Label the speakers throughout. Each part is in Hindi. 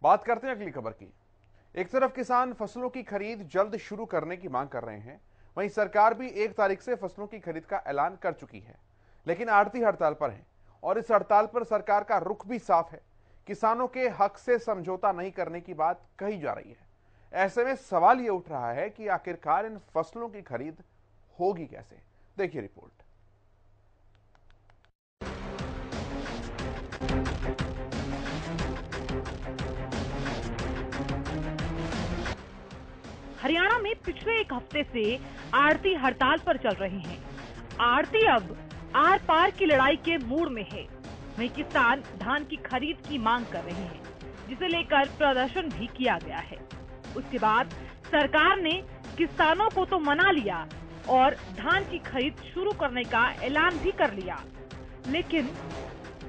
Speaker 1: बात करते हैं अगली खबर की। एक तरफ किसान फसलों की खरीद जल्द शुरू करने की मांग कर रहे हैं, वहीं सरकार भी 1 तारीख से फसलों की खरीद का ऐलान कर चुकी है। लेकिन आड़ती हड़ताल पर हैं और इस हड़ताल पर सरकार का रुख भी साफ है। किसानों के हक से समझौता नहीं करने की बात कही जा रही है। ऐसे में सवाल यह उठ रहा है कि आखिरकार इन फसलों की खरीद होगी कैसे। देखिए रिपोर्ट।
Speaker 2: हरियाणा में पिछले एक हफ्ते से आड़ती हड़ताल पर चल रहे हैं। आड़ती अब आर पार की लड़ाई के मूड में है। वहीं किसान धान की खरीद की मांग कर रहे हैं, जिसे लेकर प्रदर्शन भी किया गया है। उसके बाद सरकार ने किसानों को तो मना लिया और धान की खरीद शुरू करने का ऐलान भी कर लिया, लेकिन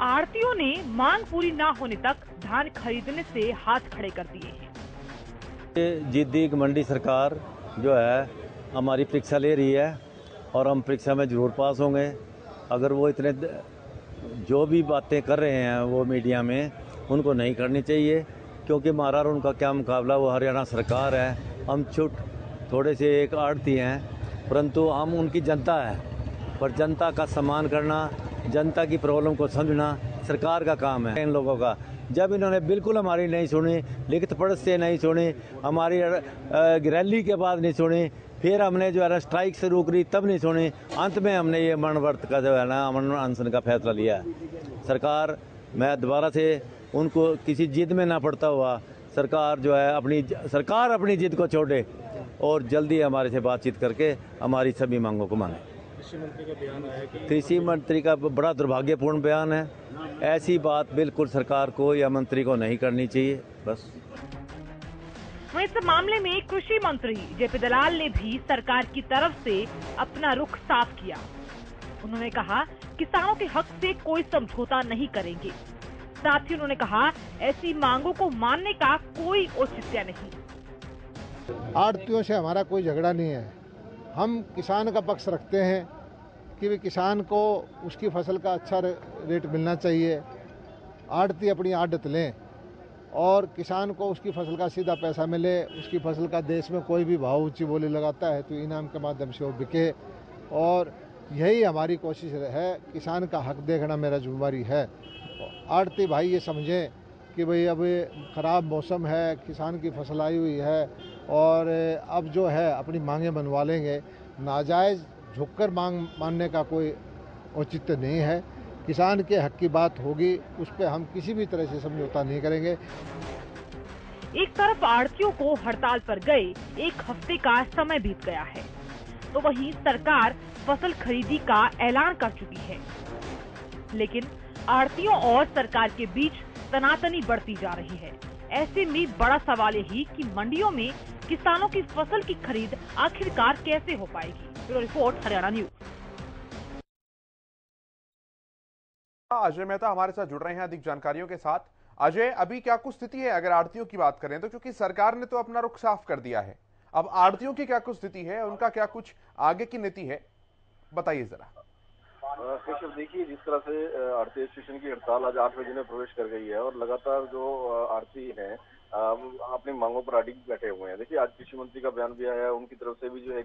Speaker 2: आड़तियों ने मांग पूरी न होने तक धान खरीदने से हाथ खड़े कर दिए हैं।
Speaker 3: जिद्दी मंडी सरकार जो है हमारी परीक्षा ले रही है और हम परीक्षा में जरूर पास होंगे। अगर वो इतने जो भी बातें कर रहे हैं वो मीडिया में, उनको नहीं करनी चाहिए, क्योंकि हमारा और उनका क्या मुकाबला। वो हरियाणा सरकार है, हम थोड़े से एक आड़ती हैं, परंतु हम उनकी जनता है। पर जनता का सम्मान करना, जनता की प्रॉब्लम को समझना सरकार का काम है। इन लोगों का जब इन्होंने बिल्कुल हमारी नहीं सुनी, लिखित पढ़त से नहीं सुनी, हमारी रैली के बाद नहीं सुनी, फिर हमने जो है ना स्ट्राइक से रोक रही तब नहीं सुनी, अंत में हमने ये अमन व्रत का जो है ना अमन अनशन का फैसला लिया है। सरकार, मैं दोबारा से उनको किसी जिद में ना पड़ता हुआ सरकार जो है अपनी जिद को छोड़े और जल्दी हमारे से बातचीत करके हमारी सभी मांगों को माने।
Speaker 4: कृषि मंत्री का बयान आया कि
Speaker 3: कृषि मंत्री का बड़ा दुर्भाग्यपूर्ण बयान है। ऐसी बात बिल्कुल सरकार को या मंत्री को नहीं करनी चाहिए। बस
Speaker 2: इस मामले में कृषि मंत्री जेपी दलाल ने भी सरकार की तरफ से अपना रुख साफ किया। उन्होंने कहा किसानों के हक से कोई समझौता नहीं करेंगे। साथ ही उन्होंने कहा ऐसी मांगों को मानने का कोई औचित्य नहीं।
Speaker 5: आड़तियों से हमारा कोई झगड़ा नहीं है। हम किसान का पक्ष रखते हैं कि वे किसान को उसकी फसल का अच्छा रेट मिलना चाहिए। आड़ती अपनी आड़त लें और किसान को उसकी फसल का सीधा पैसा मिले। उसकी फसल का देश में कोई भी भाव ऊंची बोली लगाता है तो इनाम के माध्यम से वो बिके, और यही हमारी कोशिश है। किसान का हक देखना मेरा जिम्मेवारी है। आड़ती भाई ये समझें कि भाई अब ख़राब मौसम है, किसान की फसल आई हुई है और अब जो है अपनी मांगें मनवा लेंगे। नाजायज़ झुककर मांग मानने का कोई औचित्य नहीं है। किसान के हक की बात होगी, उस पर हम किसी भी तरह से समझौता नहीं करेंगे।
Speaker 2: एक तरफ आड़तियों को हड़ताल पर गए 1 हफ्ते का समय बीत गया है, तो वहीं सरकार फसल खरीदी का ऐलान कर चुकी है। लेकिन आड़तियों और सरकार के बीच तनातनी बढ़ती जा रही है। ऐसे में बड़ा सवाल यही कि मंडियों में किसानों की फसल की खरीद आखिरकार कैसे हो पाएगी। Bureau report, Haryana news.
Speaker 1: Ajay Mehta हमारे साथ जुड़ रहे हैं अधिक जानकारियों के साथ। अजय, अभी क्या कुछ स्थिति है अगर आड़तियों की बात करें तो, क्योंकि सरकार ने तो अपना रुख साफ कर दिया है, अब आड़तियों की क्या कुछ स्थिति है, उनका क्या कुछ आगे की नीति है, बताइए जरा।
Speaker 6: केशव, देखिए जिस तरह से आड़ती एसोसिएशन की हड़ताल आज 8 बजे में प्रवेश कर गई है और लगातार जो आड़ती हैं अपनी मांगों पर अडिग बैठे हुए हैं। देखिए आज कृषि मंत्री का बयान भी आया है, उनकी तरफ से भी जो है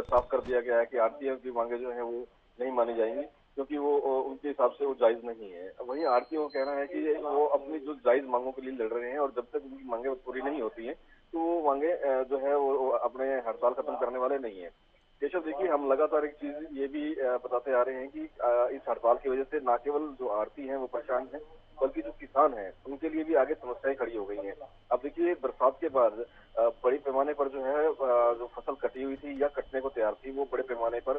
Speaker 6: साफ कर दिया गया है कि आड़तियों की मांगे जो है वो नहीं मानी जाएंगी, क्योंकि वो उनके हिसाब से वो जायज नहीं है। वहीं आड़तियों का कहना है कि वो अपनी जो जायज मांगों के लिए लड़ रहे हैं और जब तक उनकी मांगे पूरी नहीं होती हैं तो वो मांगे जो है वो अपने हड़ताल खत्म करने वाले नहीं है। केशव, देखिए हम लगातार एक चीज ये भी बताते आ रहे हैं कि इस हड़ताल की वजह से न केवल जो आड़ती हैं वो परेशान हैं, बल्कि जो किसान हैं उनके लिए भी आगे समस्याएं खड़ी हो गई हैं। अब देखिए बरसात के बाद बड़े पैमाने पर जो है जो फसल कटी हुई थी या कटने को तैयार थी वो बड़े पैमाने पर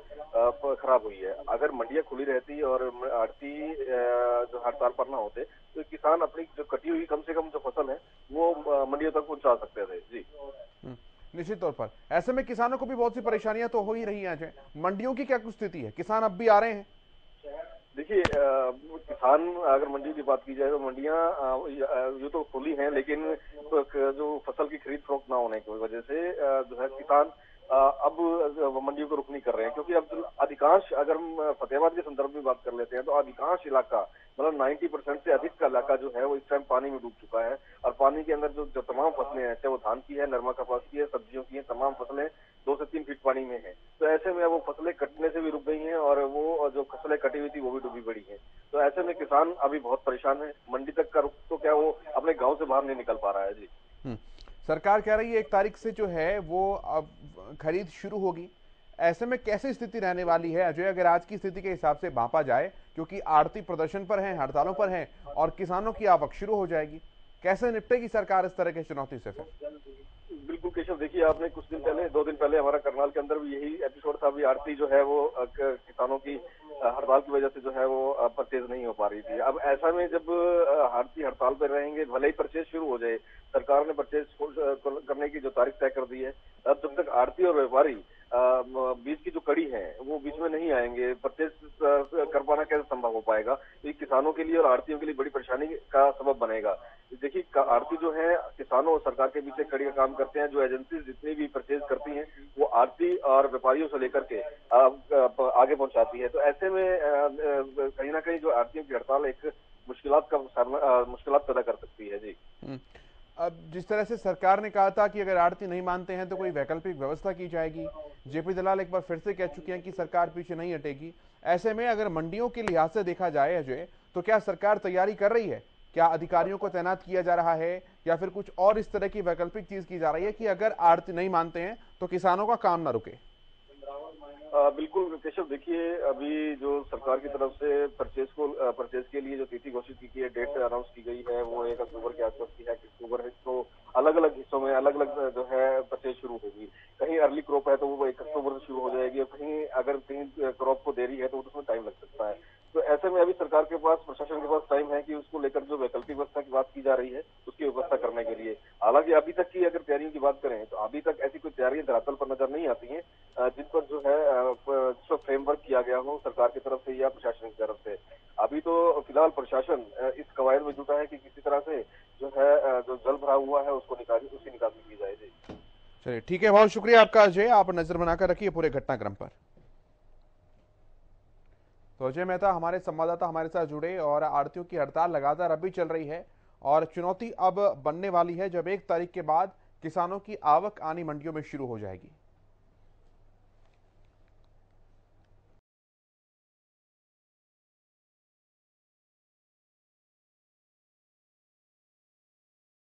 Speaker 6: खराब हुई है। अगर मंडियां खुली रहती और आड़ती जो हड़ताल पर ना होते तो किसान अपनी जो कटी हुई कम से कम जो फसल है वो मंडियों तक पहुंचा सकते थे। जी
Speaker 1: निश्चित तौर पर ऐसे में किसानों को भी बहुत सी परेशानियां तो हो ही रही हैं। अजय, मंडियों की क्या कुछ स्थिति है, किसान अब भी आ रहे हैं?
Speaker 6: देखिए किसान अगर मंडी की बात की जाए तो मंडियां यूं तो खुली हैं, लेकिन जो फसल की खरीद फरोख्त ना होने की वजह से जो है किसान अब मंडियों को रुख नहीं कर रहे हैं, क्योंकि अब अधिकांश, अगर हम फतेहाबाद के संदर्भ में बात कर लेते हैं, तो अधिकांश इलाका, मतलब 90% से अधिक का इलाका जो है वो इस टाइम पानी में डूब चुका है। और पानी के अंदर जो तमाम फसलें हैं, चाहे वो धान की है, नरमा कपास की है, सब्जियों की है, तमाम फसलें 2 से 3 फीट पानी में है। तो ऐसे में वो फसलें कटने से भी रुक गई हैं और वो जो फसलें कटी हुई थी वो भी डूबी पड़ी हैं। तो ऐसे में किसान अभी बहुत परेशान है। मंडी तक का रुख तो क्या, वो अपने गाँव से बाहर नहीं निकल पा रहा है जी।
Speaker 1: सरकार कह रही है 1 तारीख से जो है वो अब खरीद शुरू होगी। ऐसे में कैसी स्थिति रहने वाली है अजय, अगर आज की स्थिति के हिसाब से भांपा जाए, क्योंकि आड़ती प्रदर्शन पर हैं, हड़तालों पर हैं और किसानों की आवक शुरू हो जाएगी, कैसे निपटेगी सरकार इस तरह की चुनौती से? फिर
Speaker 6: बिल्कुल केशव, देखिए आपने कुछ दिन पहले, 2 दिन पहले हमारा करनाल के अंदर भी यही एपिसोड था। अभी आड़ती जो है वो किसानों की हड़ताल की वजह से जो है वो परचेज नहीं हो पा रही थी। अब ऐसा में जब आड़ती हड़ताल पर रहेंगे, भले ही परचेज शुरू हो जाए, सरकार ने परचेज करने की जो तारीख तय कर दी है, अब जब तक आड़ती और व्यापारी बीच की जो कड़ी है वो बीच में नहीं आएंगे, परचेज कर पाना कैसे संभव हो पाएगा? तो ये किसानों के लिए और आड़तियों के लिए बड़ी परेशानी का सबब बनेगा। देखिए आड़ती जो है किसानों और सरकार के बीच कड़ी का काम करते हैं। जो एजेंसी जितनी भी परचेज करती हैं वो आड़ती और व्यापारियों से लेकर के आगे पहुंचाती है। तो ऐसे में कहीं ना कहीं जो आड़तियों की हड़ताल एक मुश्किलात पैदा कर सकती है जी।
Speaker 1: अब जिस तरह से सरकार ने कहा था कि अगर आड़ती नहीं मानते हैं तो कोई वैकल्पिक व्यवस्था की जाएगी, जेपी दलाल एक बार फिर से कह चुके हैं कि सरकार पीछे नहीं हटेगी। ऐसे में अगर मंडियों के लिहाज से देखा जाए अजय, तो क्या सरकार तैयारी कर रही है? क्या अधिकारियों को तैनात किया जा रहा है या फिर कुछ और इस तरह की वैकल्पिक चीज की जा रही है कि अगर आड़ती नहीं मानते हैं तो किसानों का काम ना रुके?
Speaker 6: बिल्कुल केशव, देखिए अभी जो सरकार की तरफ से परचेज के लिए जो तिथि घोषित की गई है, डेट अनाउंस की गई है, वो 1 अक्टूबर के आसपास की है। अक्टूबर है तो अलग अलग हिस्सों में अलग अलग जो है परचेज शुरू होगी। कहीं अर्ली क्रॉप है तो वो 1 अक्टूबर से शुरू हो जाएगी, और कहीं क्रॉप को देरी है तो उसमें टाइम लग सकता है। तो ऐसे में अभी सरकार के पास, प्रशासन के पास टाइम है कि उसको लेकर जो वैकल्पिक व्यवस्था की बात की जा रही है उसकी व्यवस्था करने के लिए। हालांकि अभी तक की अगर तैयारियों की बात करें तो अभी तक ऐसी कोई तैयारियां धरातल पर नजर नहीं आती हैं जिन पर जो है फ्रेमवर्क किया गया हो सरकार की तरफ से या प्रशासन की तरफ से। अभी तो फिलहाल प्रशासन इस कवायद में जुटा है कि किसी तरह से जो है जो जल भरा हुआ है उसकी निकासी की जाए।
Speaker 1: चलिए ठीक है, बहुत शुक्रिया आपका अजय, आप नजर बनाकर रखिए पूरे घटनाक्रम पर। तो अजय मेहता हमारे संवाददाता हमारे साथ जुड़े, और आड़तियों की हड़ताल लगातार अभी चल रही है और चुनौती अब बनने वाली है जब 1 तारीख के बाद किसानों की आवक आनी मंडियों में शुरू हो जाएगी।